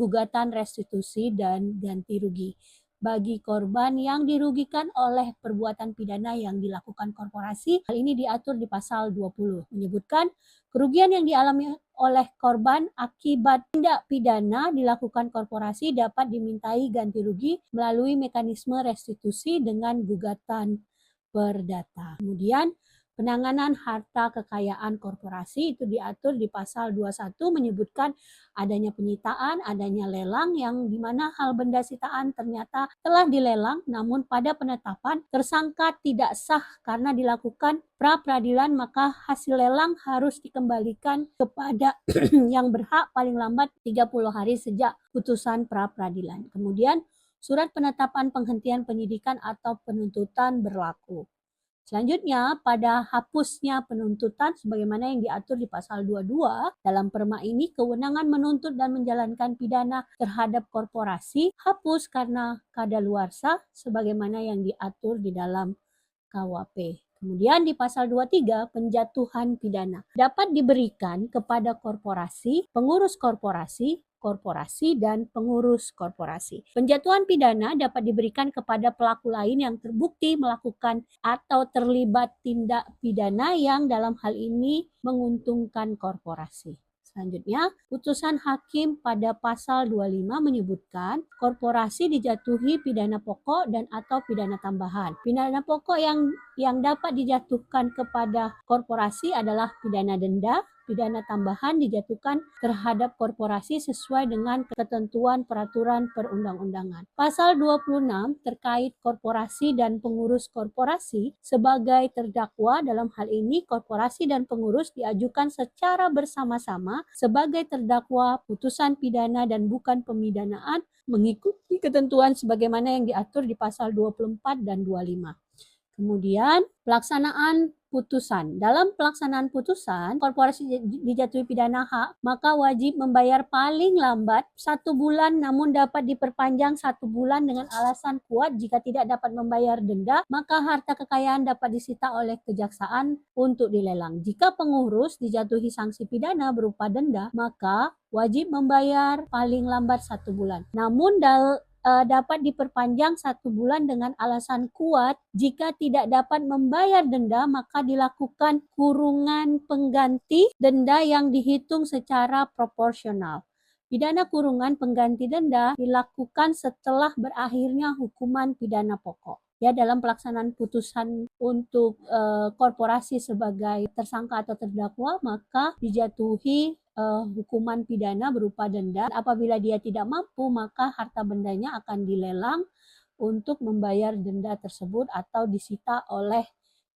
gugatan restitusi dan ganti rugi bagi korban yang dirugikan oleh perbuatan pidana yang dilakukan korporasi. Hal ini diatur di pasal 20, menyebutkan kerugian yang dialami oleh korban akibat tindak pidana dilakukan korporasi dapat dimintai ganti rugi melalui mekanisme restitusi dengan gugatan perdata. Kemudian penanganan harta kekayaan korporasi itu diatur di pasal 21, menyebutkan adanya penyitaan, adanya lelang yang dimana hal benda sitaan ternyata telah dilelang namun pada penetapan tersangka tidak sah karena dilakukan pra peradilan, maka hasil lelang harus dikembalikan kepada yang berhak paling lambat 30 hari sejak putusan pra peradilan. Kemudian surat penetapan penghentian penyidikan atau penuntutan berlaku. Selanjutnya, pada hapusnya penuntutan sebagaimana yang diatur di pasal 22, dalam perma ini kewenangan menuntut dan menjalankan pidana terhadap korporasi hapus karena kadaluarsa sebagaimana yang diatur di dalam KUHP. Kemudian di pasal 23, penjatuhan pidana dapat diberikan kepada korporasi, pengurus korporasi, dan pengurus korporasi. Penjatuhan pidana dapat diberikan kepada pelaku lain yang terbukti melakukan atau terlibat tindak pidana yang dalam hal ini menguntungkan korporasi. Selanjutnya, putusan hakim pada pasal 25 menyebutkan korporasi dijatuhi pidana pokok dan atau pidana tambahan. Pidana pokok yang dapat dijatuhkan kepada korporasi adalah pidana denda. Pidana tambahan dijatuhkan terhadap korporasi sesuai dengan ketentuan peraturan perundang-undangan. Pasal 26 terkait korporasi dan pengurus korporasi sebagai terdakwa, dalam hal ini korporasi dan pengurus diajukan secara bersama-sama sebagai terdakwa putusan pidana dan bukan pemidanaan mengikuti ketentuan sebagaimana yang diatur di pasal 24 dan 25. Kemudian pelaksanaan putusan. Dalam pelaksanaan putusan, korporasi dijatuhi pidana hak, maka wajib membayar paling lambat 1 bulan namun dapat diperpanjang 1 bulan dengan alasan kuat. Jika tidak dapat membayar denda, maka harta kekayaan dapat disita oleh kejaksaan untuk dilelang. Jika pengurus dijatuhi sanksi pidana berupa denda, maka wajib membayar paling lambat 1 bulan. Namun dapat diperpanjang 1 bulan dengan alasan kuat. Jika tidak dapat membayar denda, maka dilakukan kurungan pengganti denda yang dihitung secara proporsional. Pidana kurungan pengganti denda dilakukan setelah berakhirnya hukuman pidana pokok. Ya, dalam pelaksanaan putusan untuk korporasi sebagai tersangka atau terdakwa, maka dijatuhi hukuman pidana berupa denda. Apabila dia tidak mampu, maka harta bendanya akan dilelang untuk membayar denda tersebut atau disita oleh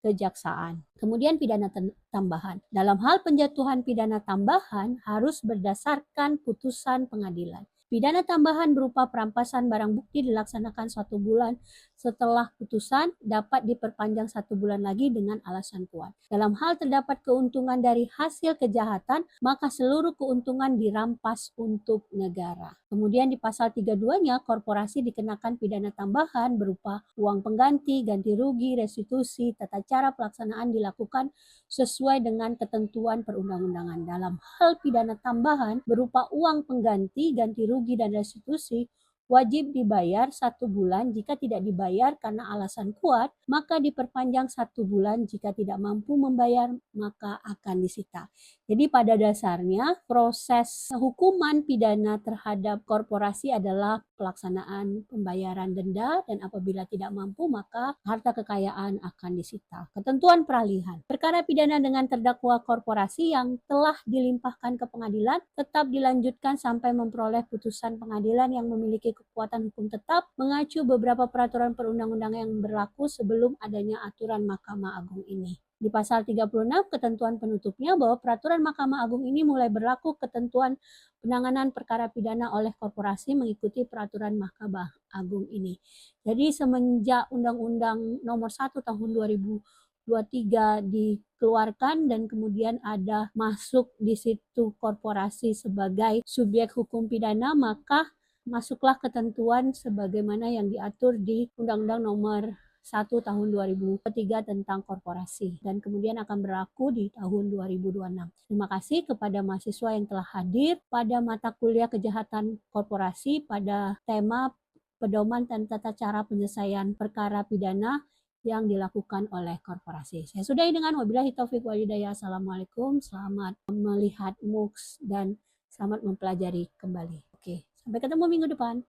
kejaksaan. Kemudian pidana tambahan. Dalam hal penjatuhan pidana tambahan harus berdasarkan putusan pengadilan. Pidana tambahan berupa perampasan barang bukti dilaksanakan 1 bulan setelah putusan, dapat diperpanjang 1 bulan lagi dengan alasan kuat. Dalam hal terdapat keuntungan dari hasil kejahatan, maka seluruh keuntungan dirampas untuk negara. Kemudian di pasal 32-nya, korporasi dikenakan pidana tambahan berupa uang pengganti, ganti rugi, restitusi, tata cara pelaksanaan dilakukan sesuai dengan ketentuan perundang-undangan. Dalam hal pidana tambahan berupa uang pengganti, ganti rugi, dan restitusi, wajib dibayar 1 bulan. Jika tidak dibayar karena alasan kuat, maka diperpanjang 1 bulan. Jika tidak mampu membayar, maka akan disita. Jadi pada dasarnya proses hukuman pidana terhadap korporasi adalah pelaksanaan pembayaran denda, dan apabila tidak mampu maka harta kekayaan akan disita. Ketentuan peralihan. Perkara pidana dengan terdakwa korporasi yang telah dilimpahkan ke pengadilan tetap dilanjutkan sampai memperoleh putusan pengadilan yang memiliki kekuatan hukum tetap, mengacu beberapa peraturan perundang-undangan yang berlaku sebelum adanya aturan Mahkamah Agung ini. Di pasal 36 ketentuan penutupnya bahwa peraturan Mahkamah Agung ini mulai berlaku ketentuan penanganan perkara pidana oleh korporasi mengikuti peraturan Mahkamah Agung ini. Jadi semenjak Undang-Undang Nomor 1 Tahun 2023 dikeluarkan dan kemudian ada masuk di situ korporasi sebagai subjek hukum pidana, maka masuklah ketentuan sebagaimana yang diatur di Undang-Undang Nomor 1 tahun 2003 tentang korporasi dan kemudian akan berlaku di tahun 2026. Terima kasih kepada mahasiswa yang telah hadir pada mata kuliah kejahatan korporasi pada tema pedoman dan tata cara penyelesaian perkara pidana yang dilakukan oleh korporasi. Saya sudahi dengan wabillahi taufiq wal hidayah. Assalamualaikum, selamat melihat MOOCs dan selamat mempelajari kembali. Oke, sampai ketemu minggu depan.